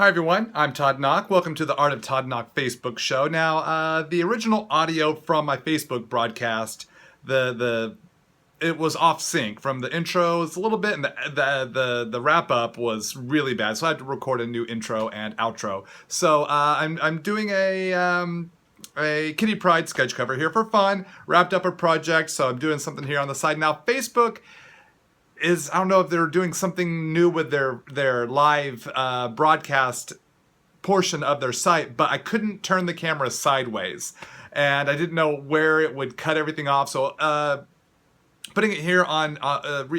Hi everyone, I'm Todd Nauck. Welcome to the Art of Todd Nauck Facebook show. Now, the original audio from my Facebook broadcast, it was off sync from the intros a little bit, and the wrap up was really bad. So I had to record a new intro and outro. So I'm doing a Kitty Pryde sketch cover here for fun. Wrapped up a project, so I'm doing something here on the side now. Facebook I don't know if they're doing something new with their live broadcast portion of their site, but I couldn't turn the camera sideways, and I didn't know where it would cut everything off. So putting it here on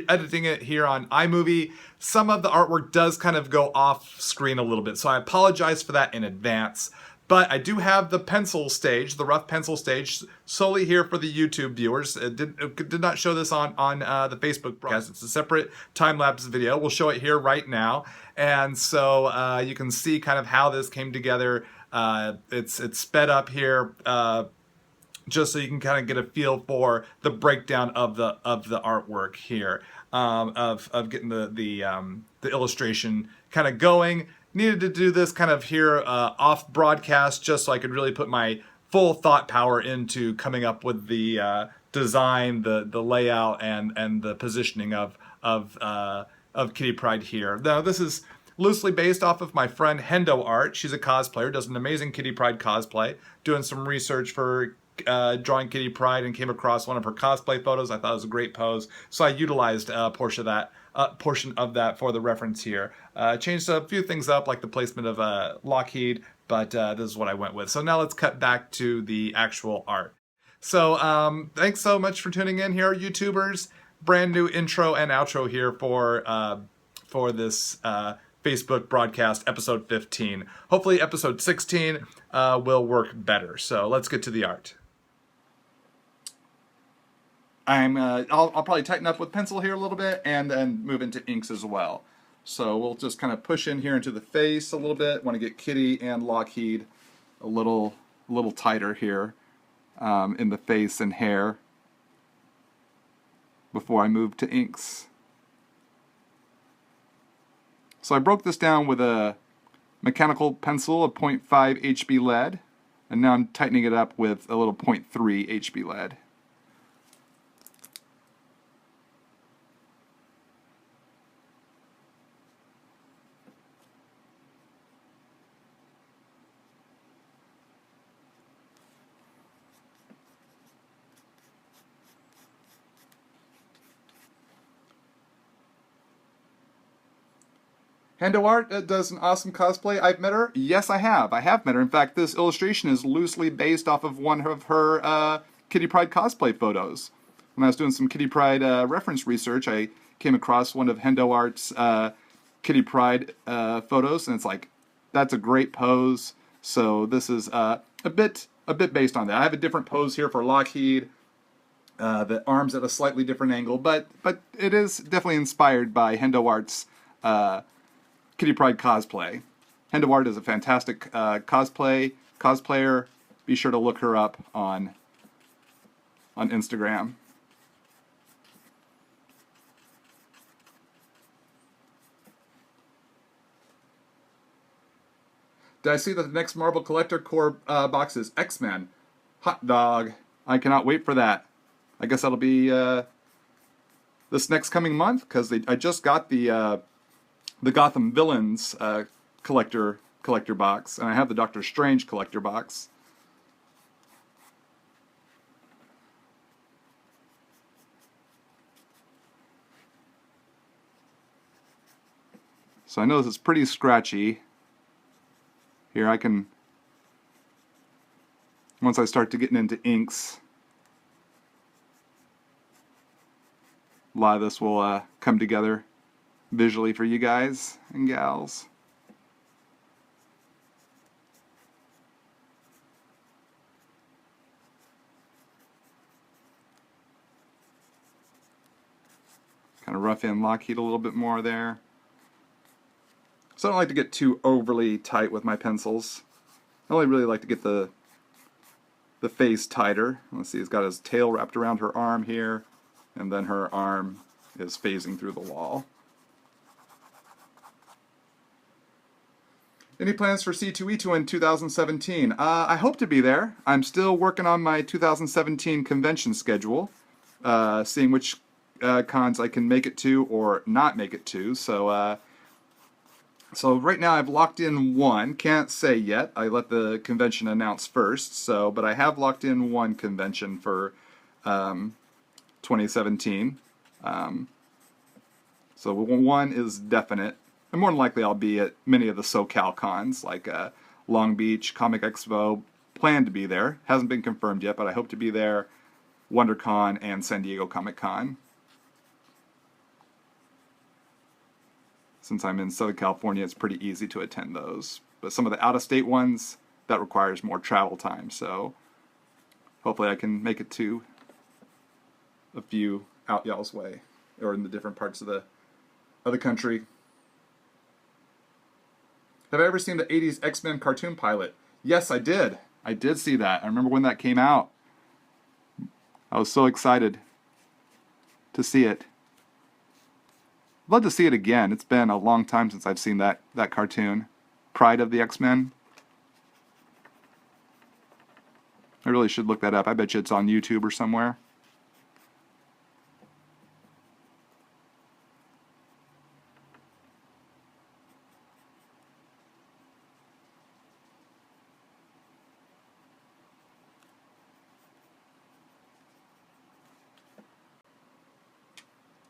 editing it here on iMovie, some of the artwork does kind of go off screen a little bit, so I apologize for that in advance. But I do have the pencil stage, the rough pencil stage, solely here for the YouTube viewers. It did not show this on the Facebook broadcast. It's a separate time-lapse video. We'll show it here right now. And so you can see kind of how this came together. It's sped up here just so you can kind of get a feel for the breakdown of the artwork here, of getting the illustration kind of going. Needed to do this kind of here off broadcast just so I could really put my full thought power into coming up with the design, the layout, and the positioning of Kitty Pryde here. Now this is loosely based off of my friend Hendo Art. She's a cosplayer, does an amazing Kitty Pryde cosplay. Doing some research for drawing Kitty Pryde and came across one of her cosplay photos. I thought it was a great pose, so I utilized a portion of that for the reference here. Changed a few things up, like the placement of Lockheed, but this is what I went with. So now let's cut back to the actual art. So thanks so much for tuning in here, YouTubers. Brand new intro and outro here for this Facebook broadcast, episode 15. Hopefully episode 16 will work better. So let's get to the art. I'll probably tighten up with pencil here a little bit and then move into inks as well. So we'll just kind of push in here into the face a little bit. Want to get Kitty and Lockheed a little tighter here in the face and hair before I move to inks. So I broke this down with a mechanical pencil, a 0.5 HB lead, and now I'm tightening it up with a little 0.3 HB lead. Hendo Art does an awesome cosplay. I've met her. Yes, I have. I have met her. In fact, this illustration is loosely based off of one of her Kitty Pryde cosplay photos. When I was doing some Kitty Pryde reference research, I came across one of Hendo Art's Kitty Pryde photos, and it's like, that's a great pose. So this is a bit based on that. I have a different pose here for Lockheed. The arms at a slightly different angle, but it is definitely inspired by Hendo Art's Kitty Pryde cosplay. Hendo Art is a fantastic cosplayer. Be sure to look her up on Instagram. Did I see that the next Marvel Collector Core box is X-Men? Hot dog. I cannot wait for that. I guess that'll be this next coming month, because I just got the Gotham Villains collector box, and I have the Doctor Strange collector box. So I know this is pretty scratchy. Here I can, once I start to getting into inks, a lot of this will come together visually for you guys and gals. Kind of rough in Lockheed a little bit more there. So I don't like to get too overly tight with my pencils. I only really like to get the face tighter. Let's see, he's got his tail wrapped around her arm here, and then her arm is phasing through the wall. Any plans for C2E2 in 2017? I hope to be there. I'm still working on my 2017 convention schedule, seeing which cons I can make it to or not make it to. So right now I've locked in one. Can't say yet. I let the convention announce first. But I have locked in one convention for 2017. So one is definite. And more than likely I'll be at many of the SoCal cons, like Long Beach, Comic Expo. Plan to be there. Hasn't been confirmed yet, but I hope to be there. WonderCon and San Diego Comic Con. Since I'm in Southern California, it's pretty easy to attend those. But some of the out-of-state ones, that requires more travel time. So hopefully I can make it to a few out y'all's way, or in the different parts of the country. Have I ever seen the 80s X-Men cartoon pilot? Yes, I did. I did see that. I remember when that came out. I was so excited to see it. I'd love to see it again. It's been a long time since I've seen that cartoon. Pryde of the X-Men. I really should look that up. I bet you it's on YouTube or somewhere.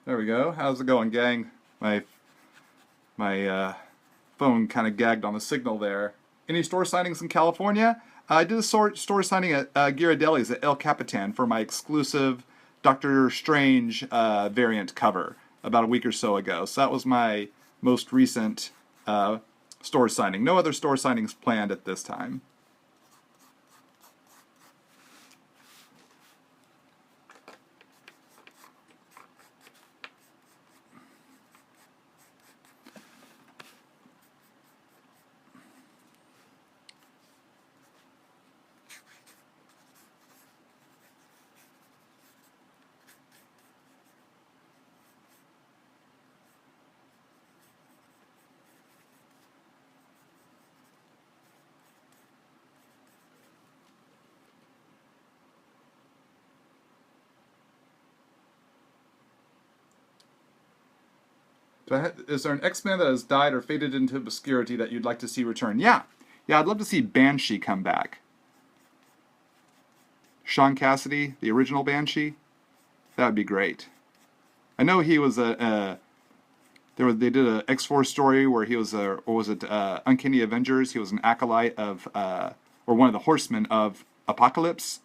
There we go. How's it going, gang? My phone kind of gagged on the signal there. Any store signings in California? I did a store signing at Ghirardelli's at El Capitan for my exclusive Doctor Strange variant cover about a week or so ago. So that was my most recent store signing. No other store signings planned at this time. Is there an X-Men that has died or faded into obscurity that you'd like to see return? Yeah, I'd love to see Banshee come back. Sean Cassidy, the original Banshee, that would be great. I know he was they did an X-Force story where he was or was it Uncanny Avengers? He was an acolyte of or one of the horsemen of Apocalypse.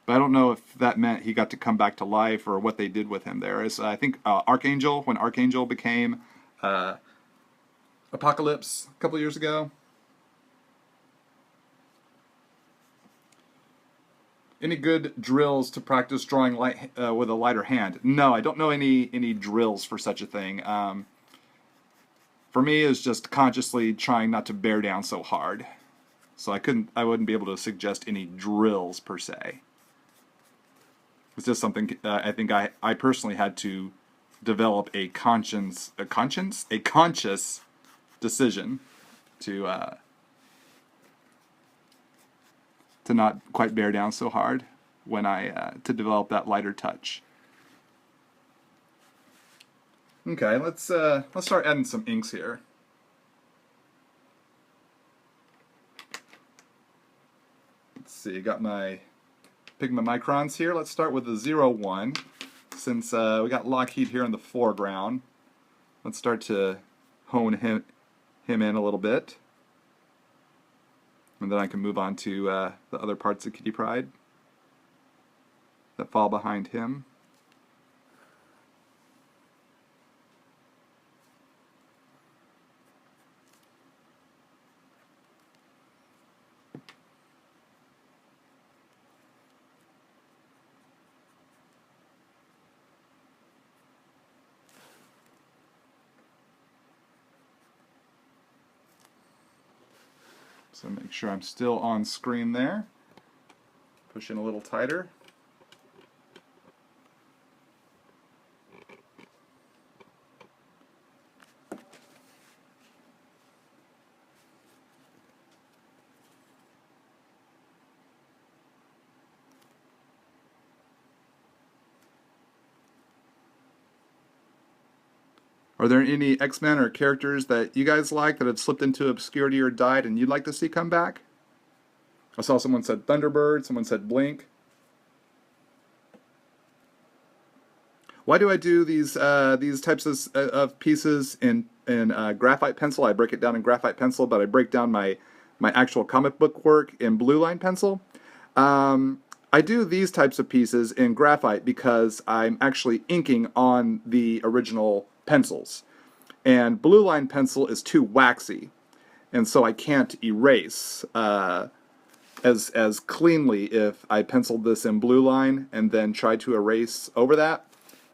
But I don't know if that meant he got to come back to life or what they did with him there. I think Archangel, when Archangel became Apocalypse a couple years ago. Any good drills to practice drawing with a lighter hand? No, I don't know any drills for such a thing. For me, it's just consciously trying not to bear down so hard. So I wouldn't be able to suggest any drills per se. It's just something I think I personally had to develop a conscious decision to not quite bear down so hard when to develop that lighter touch. Okay, let's start adding some inks here. Let's see, got my Pigma microns here. Let's start with the 01. Since we got Lockheed here in the foreground, let's start to hone him in a little bit. And then I can move on to the other parts of Kitty Pryde that fall behind him. So make sure I'm still on screen there. Push in a little tighter. Are there any X-Men or characters that you guys like that have slipped into obscurity or died and you'd like to see come back? I saw someone said Thunderbird, someone said Blink. Why do I do these types of pieces in graphite pencil? I break it down in graphite pencil, but I break down my actual comic book work in blue line pencil. I do these types of pieces in graphite because I'm actually inking on the original pencils. And blue line pencil is too waxy, and so I can't erase as cleanly if I penciled this in blue line and then tried to erase over that.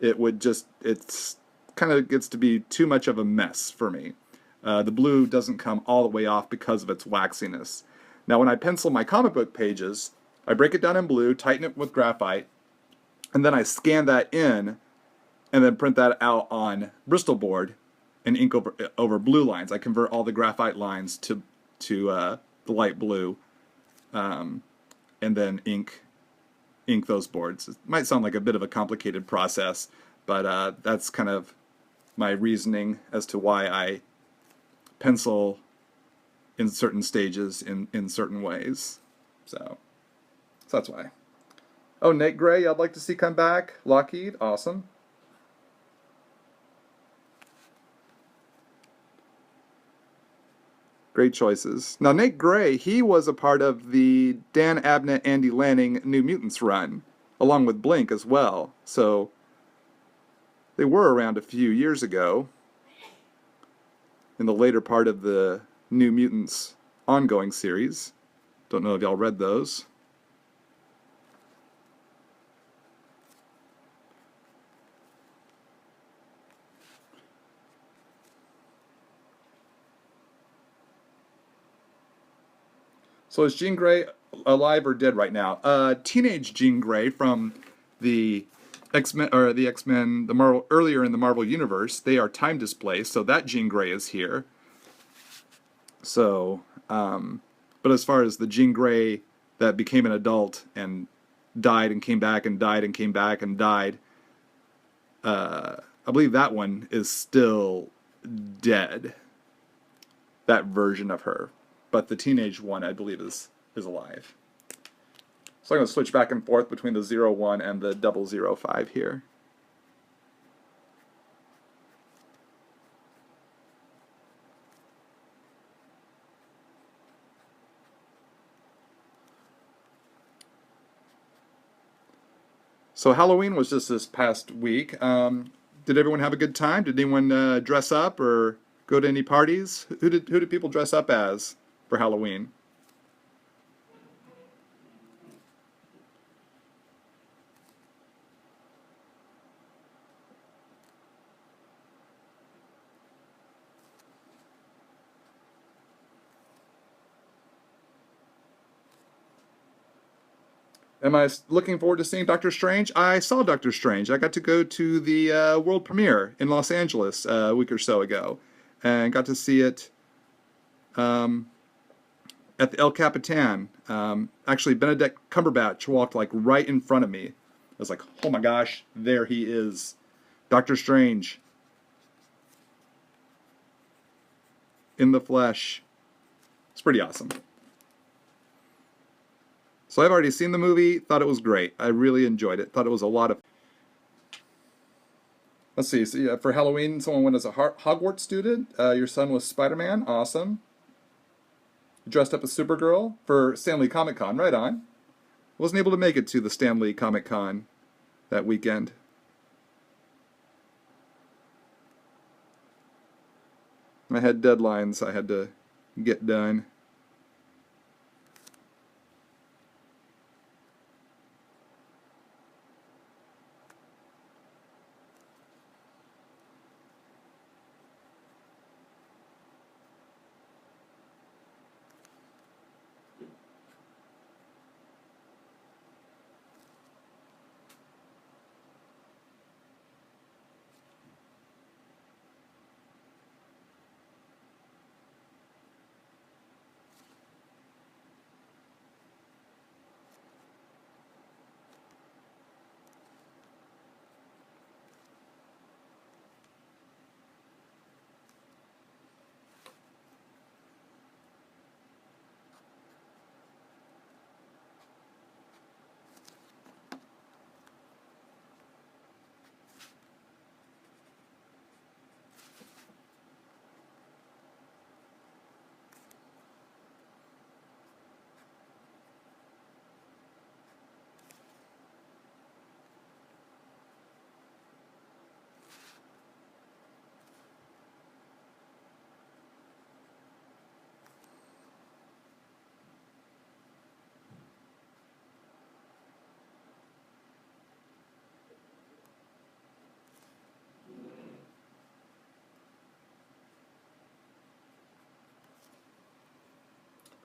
It's kind of gets to be too much of a mess for me. The blue doesn't come all the way off because of its waxiness. Now when I pencil my comic book pages, I break it down in blue, tighten it with graphite, and then I scan that in and then print that out on Bristol board and ink over blue lines. I convert all the graphite lines to the light blue, and then ink those boards. It might sound like a bit of a complicated process, but that's kind of my reasoning as to why I pencil in certain stages in certain ways. So that's why. Oh, Nate Gray, I'd like to see come back. Lockheed, awesome. Great choices. Now, Nate Gray, he was a part of the Dan Abnett, Andy Lanning New Mutants run, along with Blink as well. So they were around a few years ago in the later part of the New Mutants ongoing series. Don't know if y'all read those. So is Jean Grey alive or dead right now? Teenage Jean Grey from the X-Men, the Marvel, earlier in the Marvel universe, they are time displaced, so that Jean Grey is here. So, but as far as the Jean Grey that became an adult and died and came back and died and came back and died, I believe that one is still dead. That version of her. But the teenage one, I believe, is alive. So I'm going to switch back and forth between the 01 and the 005 here. So Halloween was just this past week. Did everyone have a good time? Did anyone dress up or go to any parties? Who did people dress up as for Halloween? Am I looking forward to seeing Doctor Strange? I saw Doctor Strange. I got to go to the world premiere in Los Angeles a week or so ago, and got to see it at the El Capitan. Actually, Benedict Cumberbatch walked like right in front of me. I was like, oh my gosh, there he is, Doctor Strange in the flesh. It's pretty awesome. So I've already seen the movie, thought it was great. I really enjoyed it. Thought it was a lot of... Let's see, so yeah, for Halloween, someone went as a Hogwarts student. Your son was Spider-Man, awesome. Dressed up as Supergirl for Stanley Comic Con, right on. Wasn't able to make it to the Stanley Comic Con that weekend. I had deadlines I had to get done.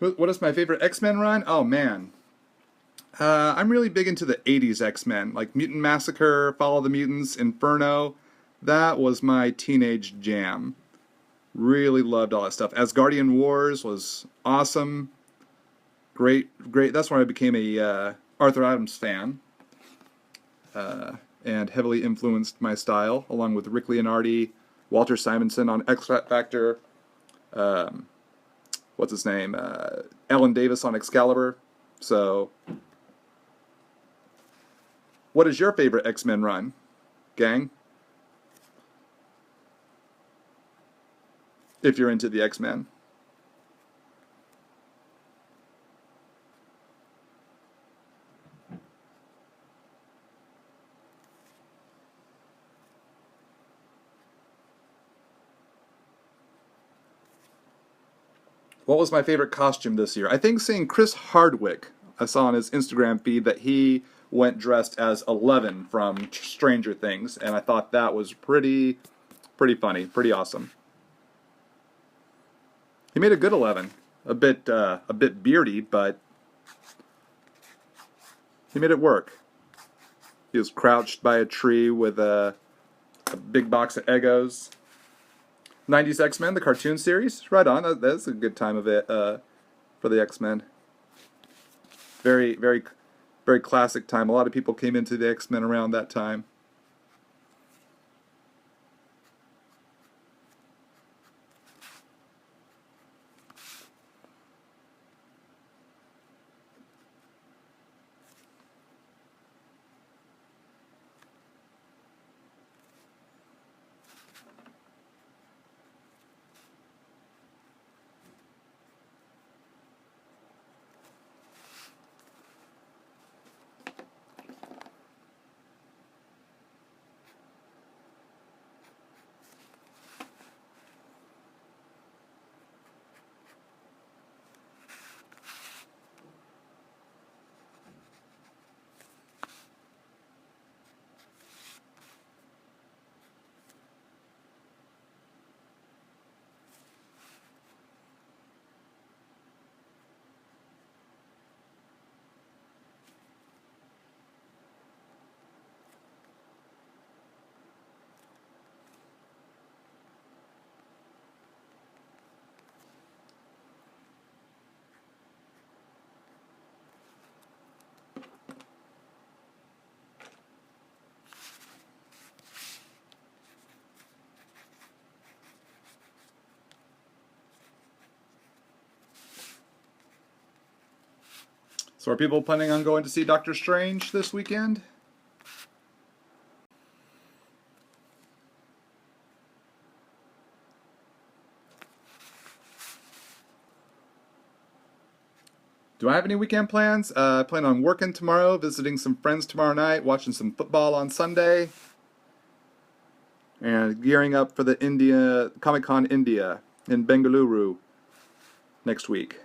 What is my favorite X-Men run? Oh man, I'm really big into the '80s X-Men, like Mutant Massacre, Follow the Mutants, Inferno. That was my teenage jam. Really loved all that stuff. Asgardian Wars was awesome. Great, great. That's when I became a Arthur Adams fan, and heavily influenced my style, along with Rick Leonardi, Walter Simonson on X Factor. Um, what's his name? Alan Davis on Excalibur. So, what is your favorite X-Men run, gang? If you're into the X-Men. What was my favorite costume this year? I think seeing Chris Hardwick. I saw on his Instagram feed that he went dressed as Eleven from Stranger Things, and I thought that was pretty funny, pretty awesome. He made a good 11, a bit beardy, but he made it work. He was crouched by a tree with a big box of Eggos. 90s X-Men, the cartoon series, right on. That's a good time of it for the X-Men. Very, very, very classic time. A lot of people came into the X-Men around that time. So are people planning on going to see Doctor Strange this weekend? Do I have any weekend plans? I plan on working tomorrow, visiting some friends tomorrow night, watching some football on Sunday, and gearing up for the India Comic Con India in Bengaluru next week.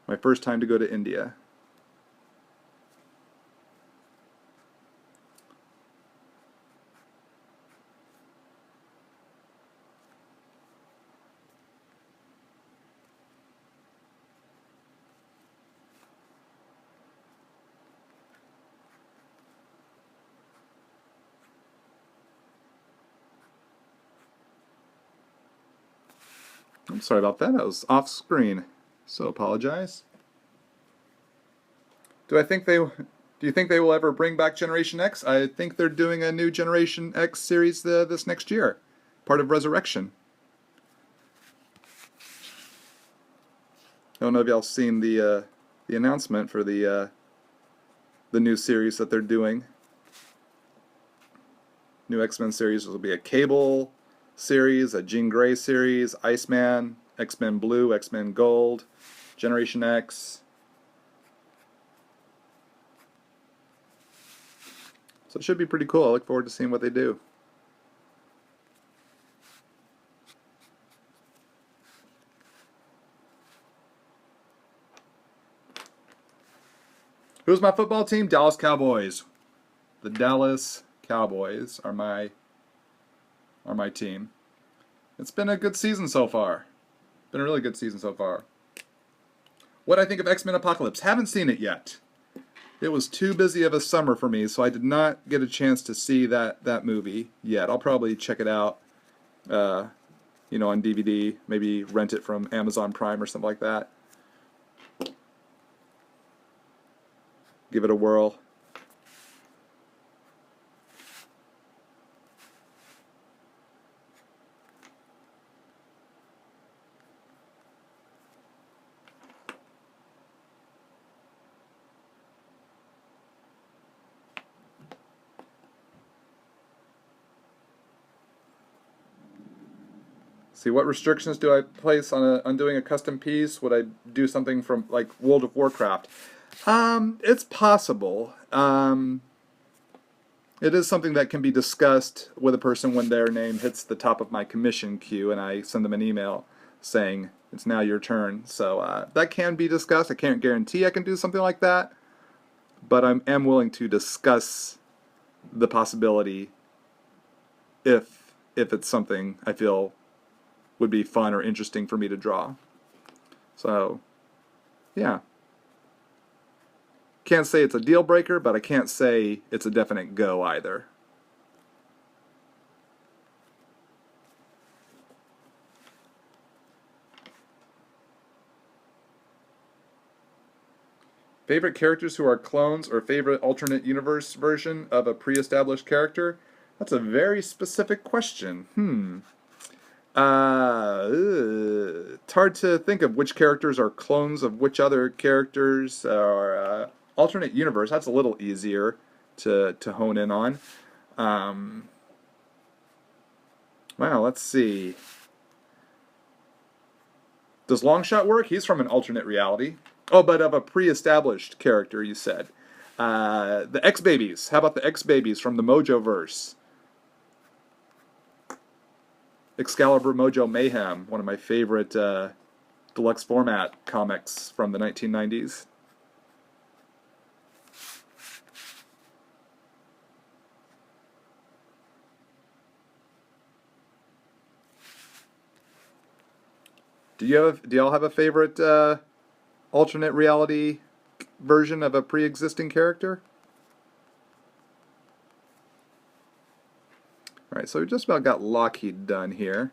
My first time to go to India. I'm sorry about that. I was off screen, so apologize. Do you think they will ever bring back Generation X? I think they're doing a new Generation X series this next year, part of Resurrection. I don't know if y'all seen the announcement for the new series that they're doing. New X-Men series will be a Cable series, a Jean Grey series, Iceman, X-Men Blue, X-Men Gold, Generation X. So it should be pretty cool. I look forward to seeing what they do. Who's my football team? Dallas Cowboys. The Dallas Cowboys are my team. It's been a good season so far. Been a really good season so far. What I think of X-Men Apocalypse. Haven't seen it yet. It was too busy of a summer for me, so I did not get a chance to see that movie yet. I'll probably check it out, on DVD. Maybe rent it from Amazon Prime or something like that. Give it a whirl. See, what restrictions do I place on doing a custom piece? Would I do something from like World of Warcraft? It's possible. It is something that can be discussed with a person when their name hits the top of my commission queue and I send them an email saying it's now your turn. So that can be discussed. I can't guarantee I can do something like that, but I am willing to discuss the possibility if it's something I feel would be fun or interesting for me to draw. So, yeah. Can't say it's a deal breaker, but I can't say it's a definite go either. Favorite characters who are clones or favorite alternate universe version of a pre-established character? That's a very specific question. It's hard to think of which characters are clones of which other characters or alternate universe. That's a little easier to hone in on. Well, let's see. Does Longshot work? He's from an alternate reality. Oh, but of a pre-established character, you said. The X-Babies. How about the X-Babies from the Mojo-verse? Excalibur Mojo Mayhem, one of my favorite deluxe format comics from the 1990s. Do y'all have a favorite alternate reality version of a pre-existing character? Alright, so we just about got Lockheed done here.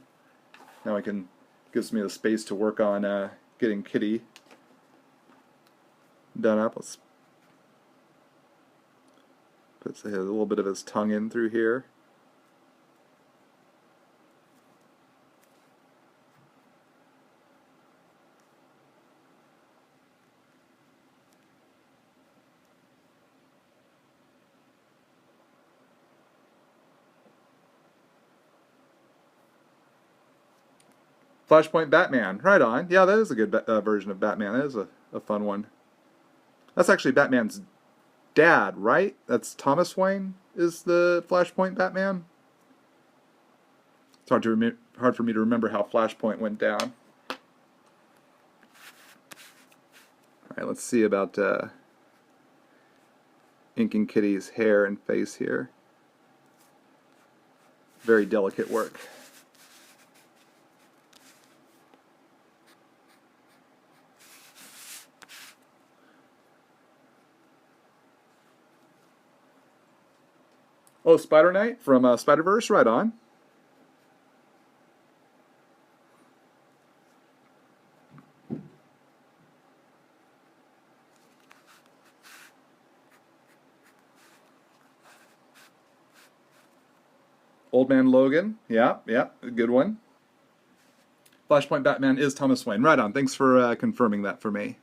Now gives me the space to work on getting Kitty done up. Let's put a little bit of his tongue in through here. Flashpoint Batman, right on. Yeah, that is a good version of Batman. That is a fun one. That's actually Batman's dad, right? That's Thomas Wayne is the Flashpoint Batman. It's hard for me to remember how Flashpoint went down. All right, let's see about inking Kitty's hair and face here. Very delicate work. Oh, Spider Knight from Spider-Verse, right on. Old Man Logan, yeah, a good one. Flashpoint Batman is Thomas Wayne, right on. Thanks for confirming that for me.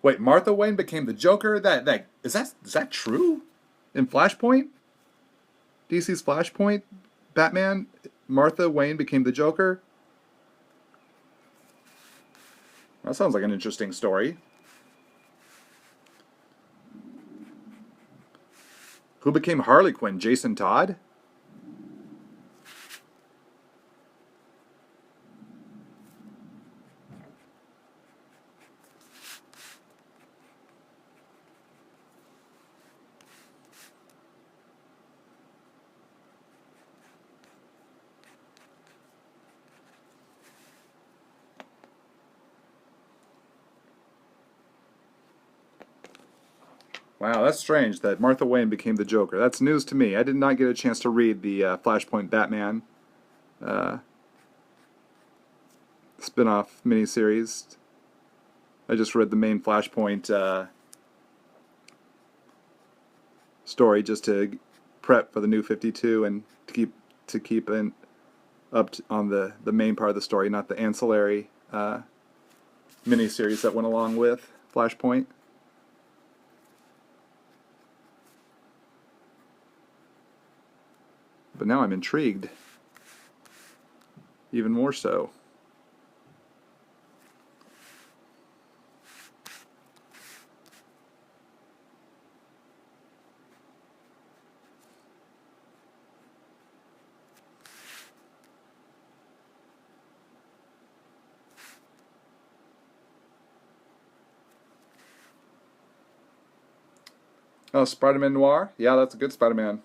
Wait, Martha Wayne became the Joker? Is that true? In Flashpoint? DC's Flashpoint? Batman? Martha Wayne became the Joker? That sounds like an interesting story. Who became Harley Quinn? Jason Todd? Wow, that's strange that Martha Wayne became the Joker. That's news to me. I did not get a chance to read the Flashpoint Batman uh, spin-off miniseries. I just read the main Flashpoint story just to prep for the New 52 and to keep on the main part of the story, not the ancillary miniseries that went along with Flashpoint. But now I'm intrigued. Even more so. Oh, Spider-Man Noir? Yeah, that's a good Spider-Man.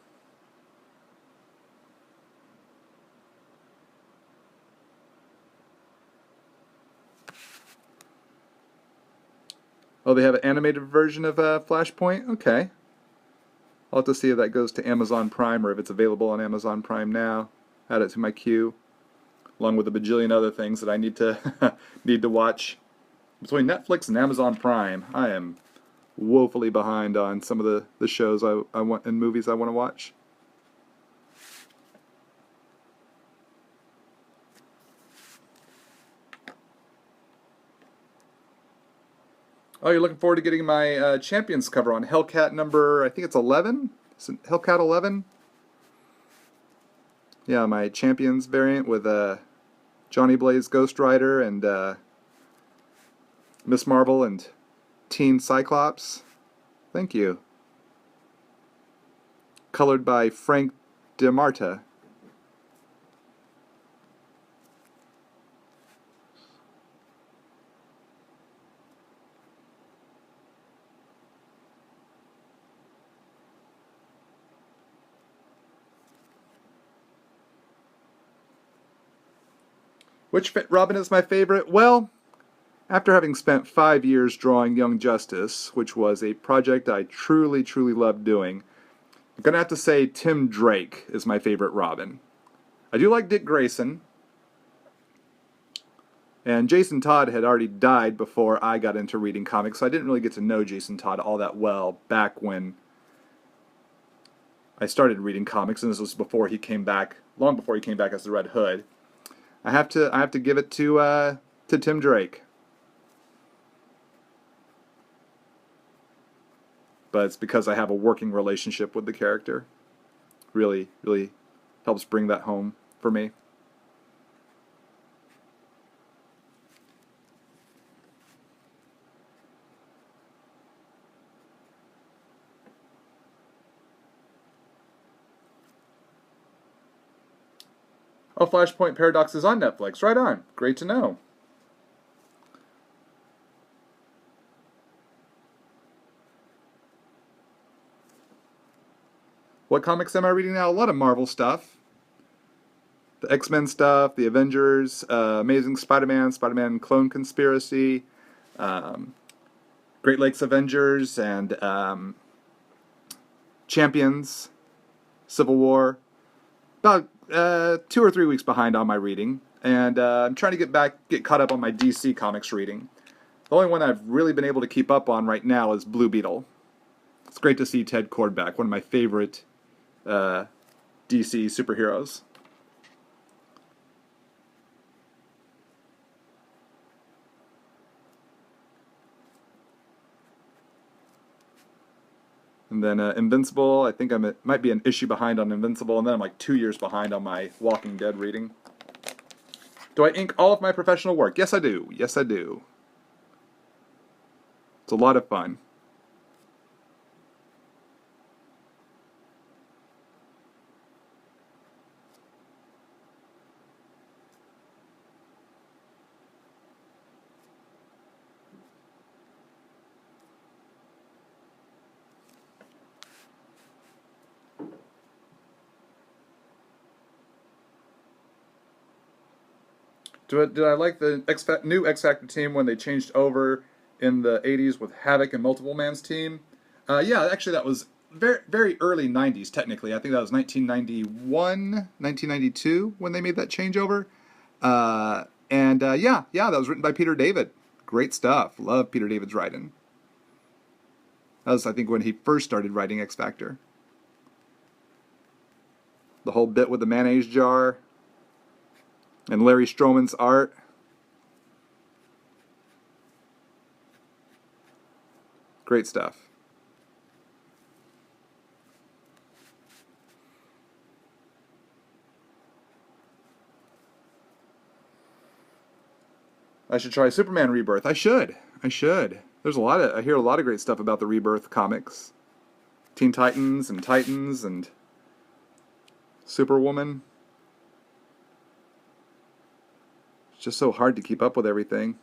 Oh, they have an animated version of Flashpoint? Okay. I'll have to see if that goes to Amazon Prime or if it's available on Amazon Prime now. Add it to my queue, along with a bajillion other things that I need to need to watch. Between Netflix and Amazon Prime, I am woefully behind on some of the shows I want and movies I want to watch. Oh, you're looking forward to getting my Champions cover on Hellcat number, I think it's 11? Is it Hellcat 11? Yeah, my Champions variant with Johnny Blaze Ghost Rider and Miss Marvel and Teen Cyclops. Thank you. Colored by Frank DeMarta. Which Robin is my favorite? Well, after having spent 5 years drawing Young Justice, which was a project I truly, truly loved doing, I'm going to have to say Tim Drake is my favorite Robin. I do like Dick Grayson, and Jason Todd had already died before I got into reading comics, so I didn't really get to know Jason Todd all that well back when I started reading comics, and this was before he came back, long before he came back as the Red Hood. I have to give it to Tim Drake. But it's because I have a working relationship with the character. Really, really helps bring that home for me. Oh, Flashpoint Paradox is on Netflix. Right on. Great to know. What comics am I reading now? A lot of Marvel stuff. The X-Men stuff, the Avengers, Amazing Spider-Man, Spider-Man Clone Conspiracy, Great Lakes Avengers, and Champions, Civil War. About 2 or 3 weeks behind on my reading, and I'm trying to get caught up on my DC Comics reading. The only one I've really been able to keep up on right now is Blue Beetle. It's great to see Ted Kord back, one of my favorite DC superheroes. And then Invincible, I think might be an issue behind on Invincible, and then I'm like 2 years behind on my Walking Dead reading. Do I ink all of my professional work? Yes, I do. Yes, I do. It's a lot of fun. Did I like the new X Factor team when they changed over in the 80s with Havoc and Multiple Man's team? Yeah, actually, that was very early 90s, technically. I think that was 1991, 1992 when they made that changeover. Yeah, that was written by Peter David. Great stuff. Love Peter David's writing. That was, I think, when he first started writing X Factor. The whole bit with the mayonnaise jar and Larry Stroman's art. Great stuff. I should try Superman Rebirth. I should. There's I hear a lot of great stuff about the Rebirth comics. Teen Titans and Superwoman. It's just so hard to keep up with everything.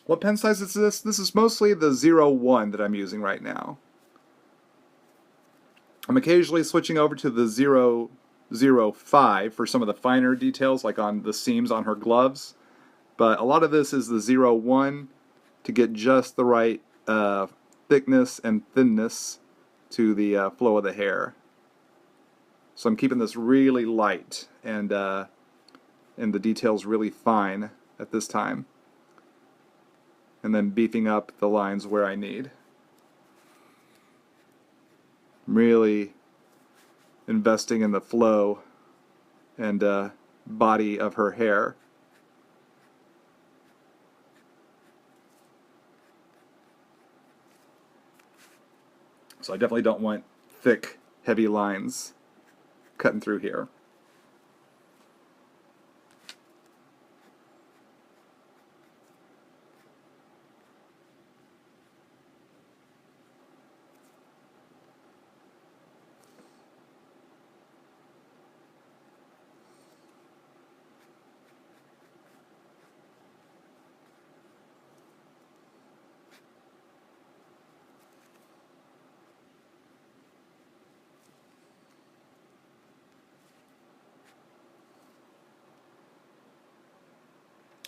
What pen size is this? This is mostly the 01 that I'm using right now. I'm occasionally switching over to the 005 for some of the finer details, like on the seams on her gloves. But a lot of this is the 01 to get just the right thickness and thinness to the flow of the hair. So I'm keeping this really light and the details really fine at this time. And then beefing up the lines where I need. I'm really investing in the flow and body of her hair. So I definitely don't want thick, heavy lines cutting through here.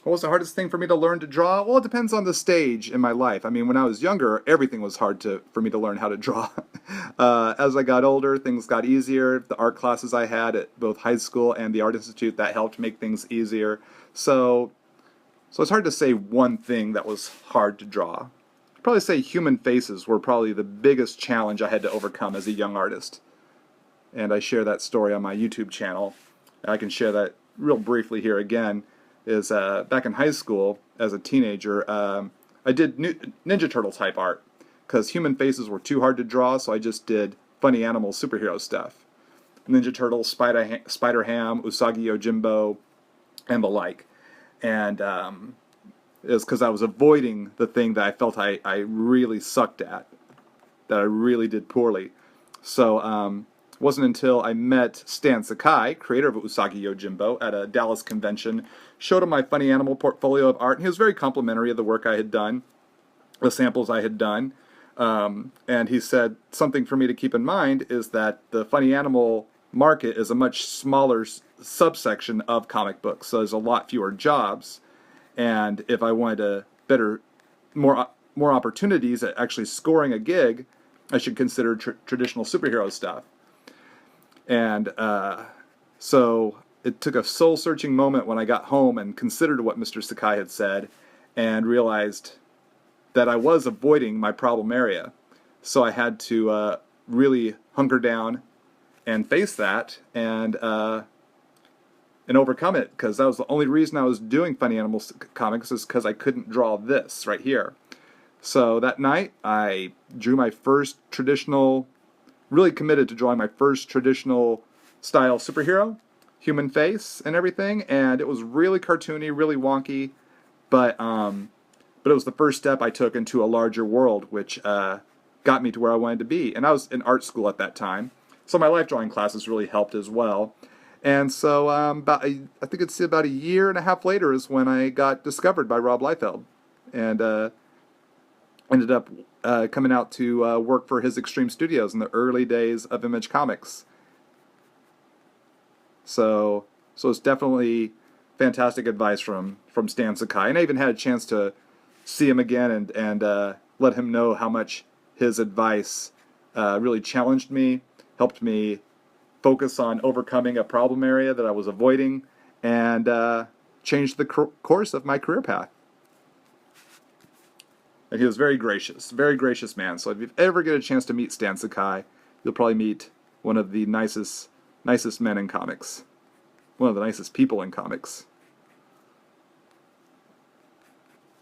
What was the hardest thing for me to learn to draw? Well, it depends on the stage in my life. I mean, when I was younger, everything was hard for me to learn how to draw. As I got older, things got easier. The art classes I had at both high school and the Art Institute, that helped make things easier. So it's hard to say one thing that was hard to draw. I'd probably say human faces were probably the biggest challenge I had to overcome as a young artist. And I share that story on my YouTube channel. I can share that real briefly here again. Is back in high school as a teenager, I did Ninja Turtle type art because human faces were too hard to draw, so I just did funny animal superhero stuff. Ninja Turtle, Spider-Ham, Usagi Yojimbo, and the like. And it was because I was avoiding the thing that I felt I really sucked at, that I really did poorly. So it wasn't until I met Stan Sakai, creator of Usagi Yojimbo, at a Dallas convention, showed him my funny animal portfolio of art, and he was very complimentary of the work I had done, the samples I had done. And he said something for me to keep in mind is that the funny animal market is a much smaller subsection of comic books, so there's a lot fewer jobs. And if I wanted more opportunities at actually scoring a gig, I should consider traditional superhero stuff. And so it took a soul-searching moment when I got home and considered what Mr. Sakai had said and realized that I was avoiding my problem area. So I had to really hunker down and face that and overcome it, because that was the only reason I was doing funny animal comics, is because I couldn't draw this right here. So that night I drew my first traditional, really committed to drawing my first traditional style superhero. human face and everything, and it was really cartoony, really wonky, but it was the first step I took into a larger world, which got me to where I wanted to be. And I was in art school at that time, so my life drawing classes really helped as well. And so I think it's about a year and a half later is when I got discovered by Rob Liefeld, and ended up coming out to work for his Extreme Studios in the early days of Image Comics. So it's definitely fantastic advice from Stan Sakai, and I even had a chance to see him again and let him know how much his advice really challenged me, helped me focus on overcoming a problem area that I was avoiding, and changed the course of my career path. And he was very gracious man. So if you ever get a chance to meet Stan Sakai, you'll probably meet one of the nicest men in comics. One of the nicest people in comics.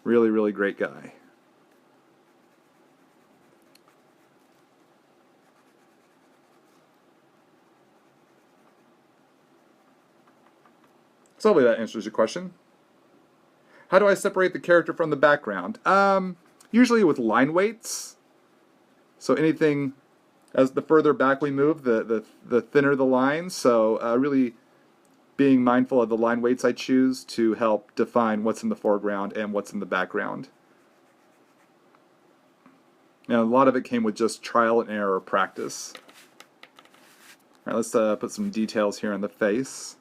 Really, really great guy. So hopefully that answers your question. How do I separate the character from the background? Usually with line weights. So anything, as the further back we move, the thinner the lines. So really being mindful of the line weights I choose to help define what's in the foreground and what's in the background. And a lot of it came with just trial and error practice. All right, let's put some details here on the face.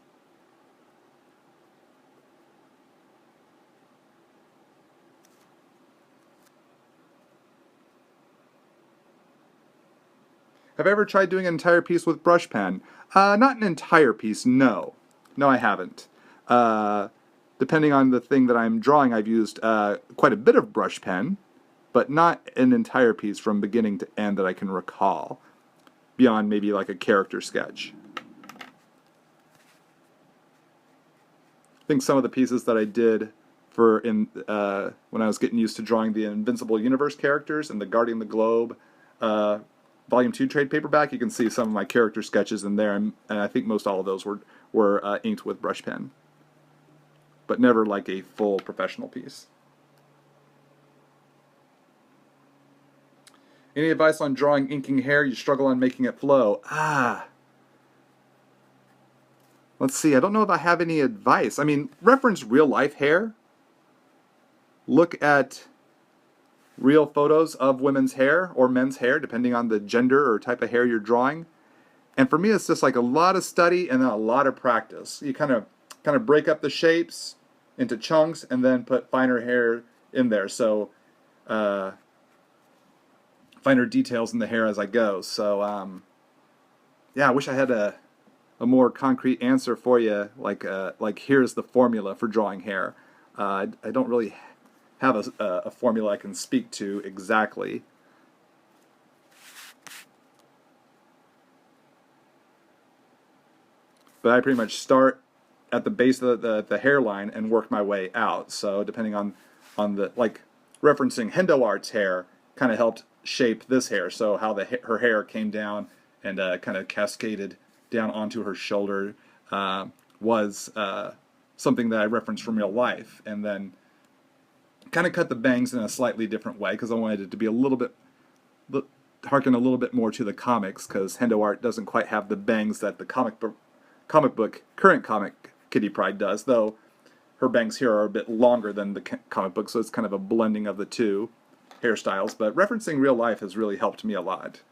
Have I ever tried doing an entire piece with brush pen? Not an entire piece, no. No, I haven't. Depending on the thing that I'm drawing, I've used quite a bit of brush pen, but not an entire piece from beginning to end that I can recall, beyond maybe like a character sketch. I think some of the pieces that I did when I was getting used to drawing the Invincible Universe characters and the Guardian the Globe Volume 2 trade paperback, you can see some of my character sketches in there, and I think most all of those were inked with brush pen, but never like a full professional piece. Any advice on drawing inking hair? You struggle on making it flow. Let's see, I don't know if I have any advice. I mean, reference real life hair. Look at real photos of women's hair or men's hair, depending on the gender or type of hair you're drawing. And for me, it's just like a lot of study and then a lot of practice. You kind of break up the shapes into chunks and then put finer hair in there. So finer details in the hair as I go. So yeah, I wish I had a more concrete answer for you. Like here's the formula for drawing hair. I don't really have a formula I can speak to exactly. But I pretty much start at the base of the hairline and work my way out. So depending on the, like, referencing Hendo Art's hair kind of helped shape this hair. So how her hair came down and kind of cascaded down onto her shoulder was something that I referenced from real life. And then kind of cut the bangs in a slightly different way because I wanted it to be a little bit, harken a little bit more to the comics, because Hendo Art doesn't quite have the bangs that the current comic Kitty Pryde does, though her bangs here are a bit longer than the comic book, so it's kind of a blending of the two hairstyles. But referencing real life has really helped me a lot.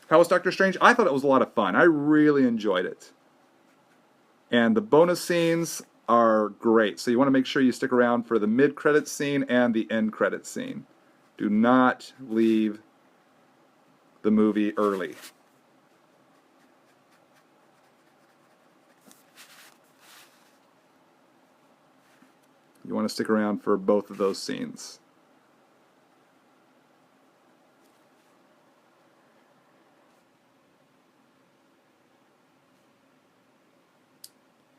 How was Doctor Strange? I thought it was a lot of fun. I really enjoyed it. And the bonus scenes are great. So you want to make sure you stick around for the mid-credits scene and the end credits scene. Do not leave the movie early. You want to stick around for both of those scenes.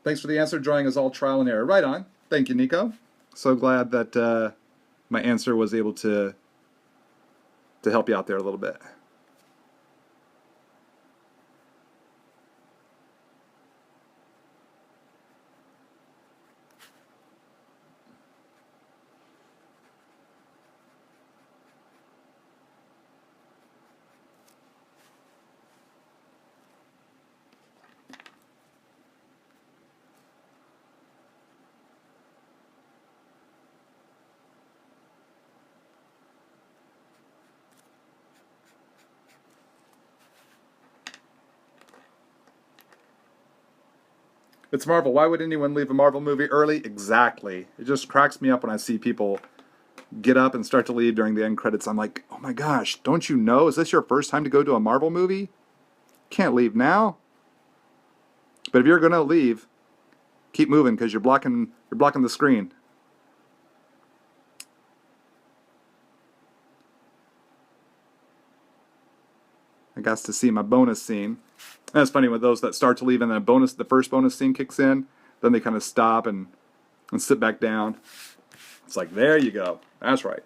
Thanks for the answer. Drawing is all trial and error. Right on. Thank you, Nico. So glad that my answer was able to to help you out there a little bit. It's Marvel. Why would anyone leave a Marvel movie early? Exactly. It just cracks me up when I see people get up and start to leave during the end credits. I'm like, oh my gosh, don't you know? Is this your first time to go to a Marvel movie? Can't leave now. But if you're gonna leave, keep moving because you're blocking the screen. I got to see my bonus scene. And it's funny with those that start to leave and then the first bonus scene kicks in, then they kind of stop and sit back down. It's like, there you go. That's right.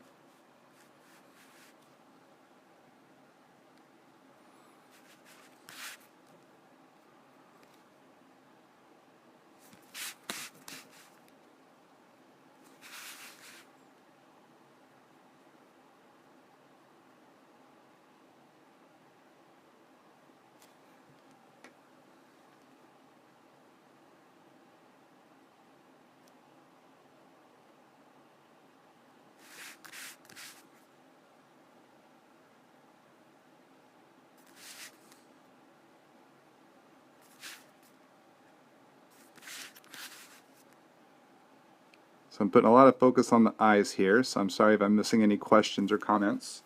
So I'm putting a lot of focus on the eyes here, so I'm sorry if I'm missing any questions or comments.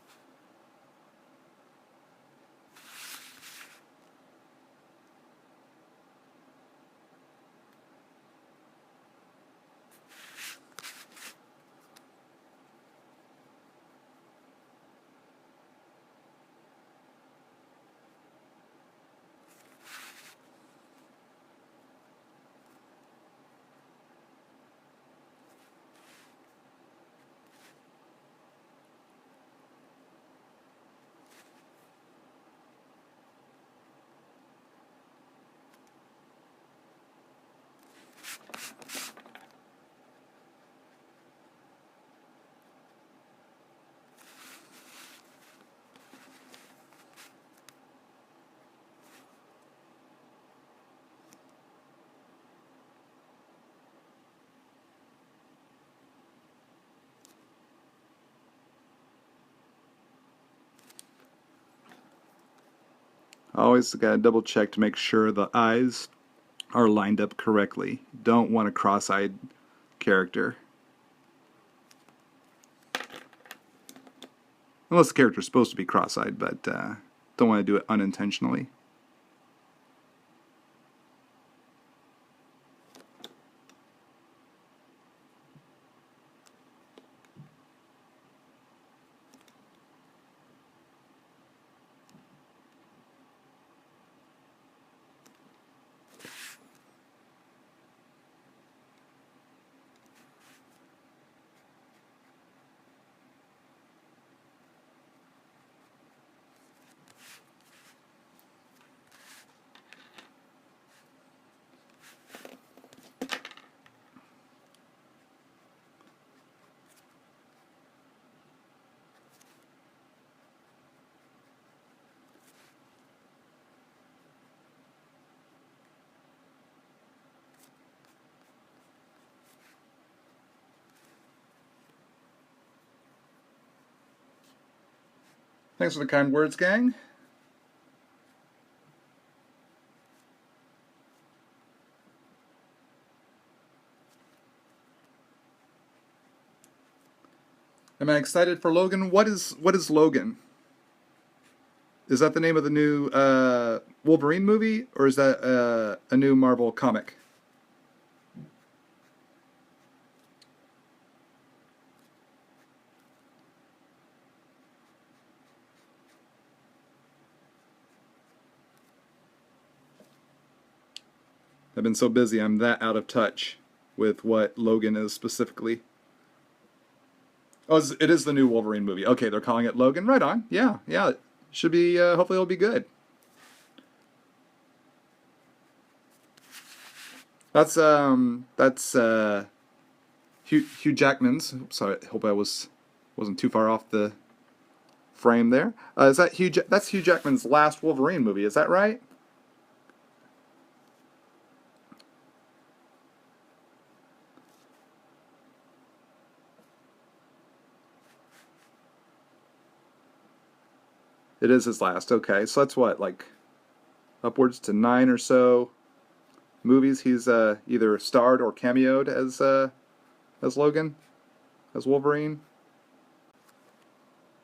Always got to double check to make sure the eyes are lined up correctly. Don't want a cross-eyed character. Unless the character's supposed to be cross-eyed, but don't want to do it unintentionally. Thanks for the kind words, gang. Am I excited for Logan? What is Logan? Is that the name of the new Wolverine movie, or is that a new Marvel comic? I've been so busy, I'm that out of touch with what Logan is specifically. Oh, it is the new Wolverine movie. Okay, they're calling it Logan. Right on. Yeah, yeah. Should be. Hopefully, it'll be good. That's Hugh Jackman's. Sorry, I hope I wasn't too far off the frame there. Is that that's Hugh Jackman's last Wolverine movie? Is that right? It is his last. Okay, so that's what, like upwards to 9 or so movies he's either starred or cameoed as Logan, as Wolverine.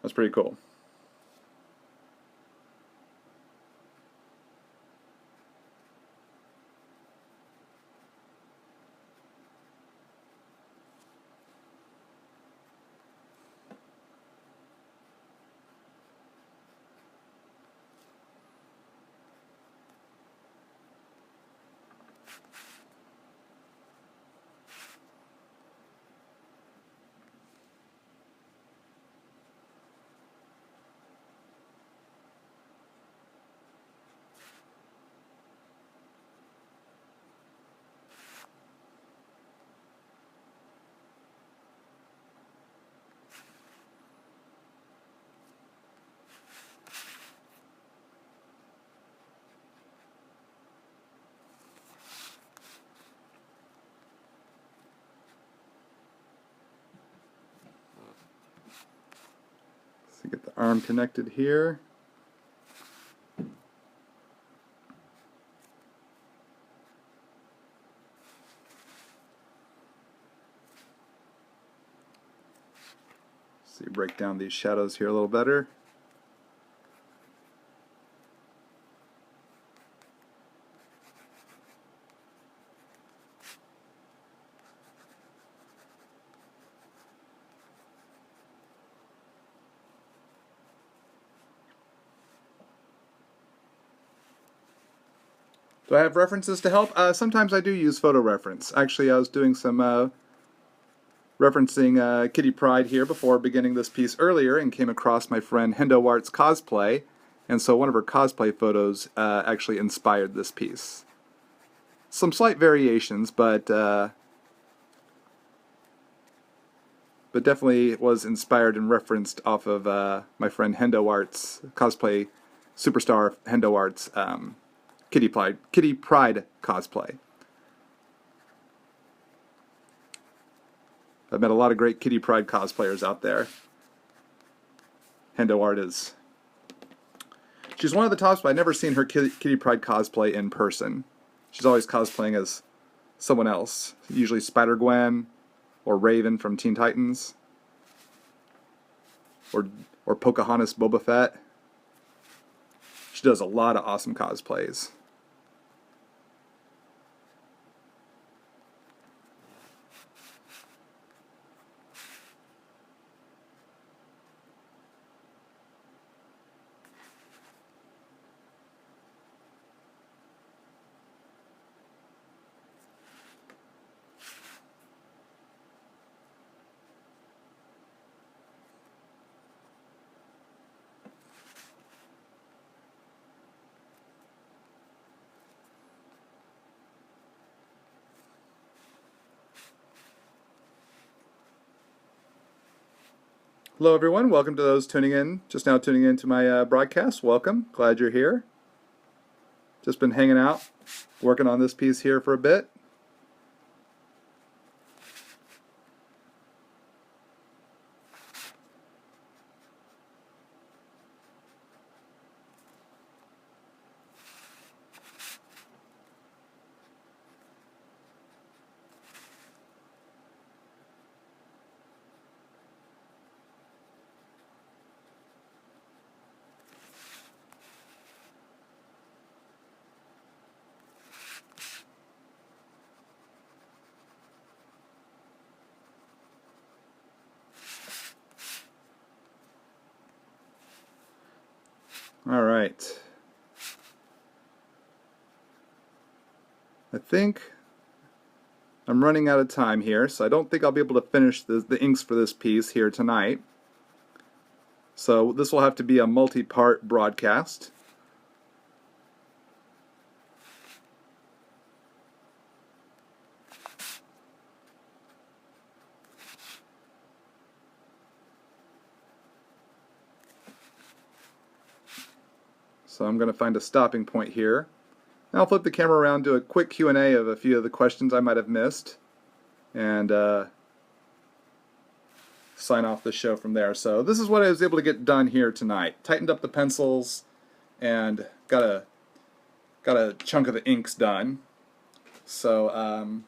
That's pretty cool. So get the arm connected here. So you break down these shadows here a little better. Do I have references to help? Sometimes I do use photo reference. Actually, I was doing some referencing Kitty Pryde here before beginning this piece earlier and came across my friend Hendo Wart's cosplay. And so one of her cosplay photos actually inspired this piece. Some slight variations, but definitely was inspired and referenced off of my friend Hendo Wart's cosplay superstar Hendo Wart's Kitty Pryde cosplay. I've met a lot of great Kitty Pryde cosplayers out there. Hendo Wart is. She's one of the tops, but I've never seen her Kitty Pryde cosplay in person. She's always cosplaying as someone else, usually Spider-Gwen or Raven from Teen Titans, or Pocahontas Boba Fett. She does a lot of awesome cosplays. Hello, everyone. Welcome to those just now tuning in to my broadcast. Welcome. Glad you're here. Just been hanging out, working on this piece here for a bit. All right. I think I'm running out of time here, so I don't think I'll be able to finish the inks for this piece here tonight. So this will have to be a multi-part broadcast. So I'm going to find a stopping point here. Now I'll flip the camera around, do a quick Q&A of a few of the questions I might have missed, and sign off the show from there. So this is what I was able to get done here tonight. Tightened up the pencils and got a chunk of the inks done. So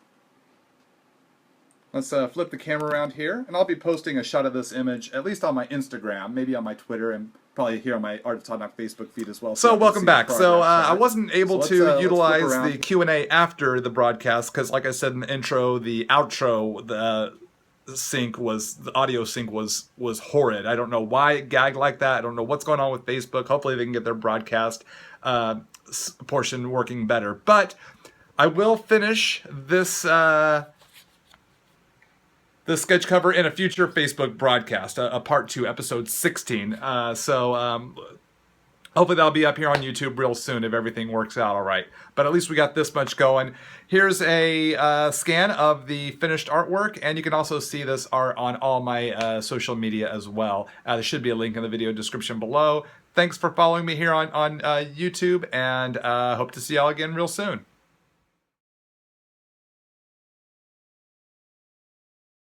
let's flip the camera around here, and I'll be posting a shot of this image at least on my Instagram, maybe on my Twitter, and probably here on my Art of Todd Nauck Facebook feed as well. So welcome back. So I wasn't able to utilize the Q&A after the broadcast because, like I said in the intro, the outro, the audio sync was horrid. I don't know why it gagged like that. I don't know what's going on with Facebook. Hopefully they can get their broadcast portion working better. But I will finish this the sketch cover in a future Facebook broadcast, a part 2, episode 16. Hopefully that'll be up here on YouTube real soon if everything works out all right. But at least we got this much going. Here's a scan of the finished artwork, and you can also see this art on all my social media as well. There should be a link in the video description below. Thanks for following me here on YouTube, and hope to see y'all again real soon.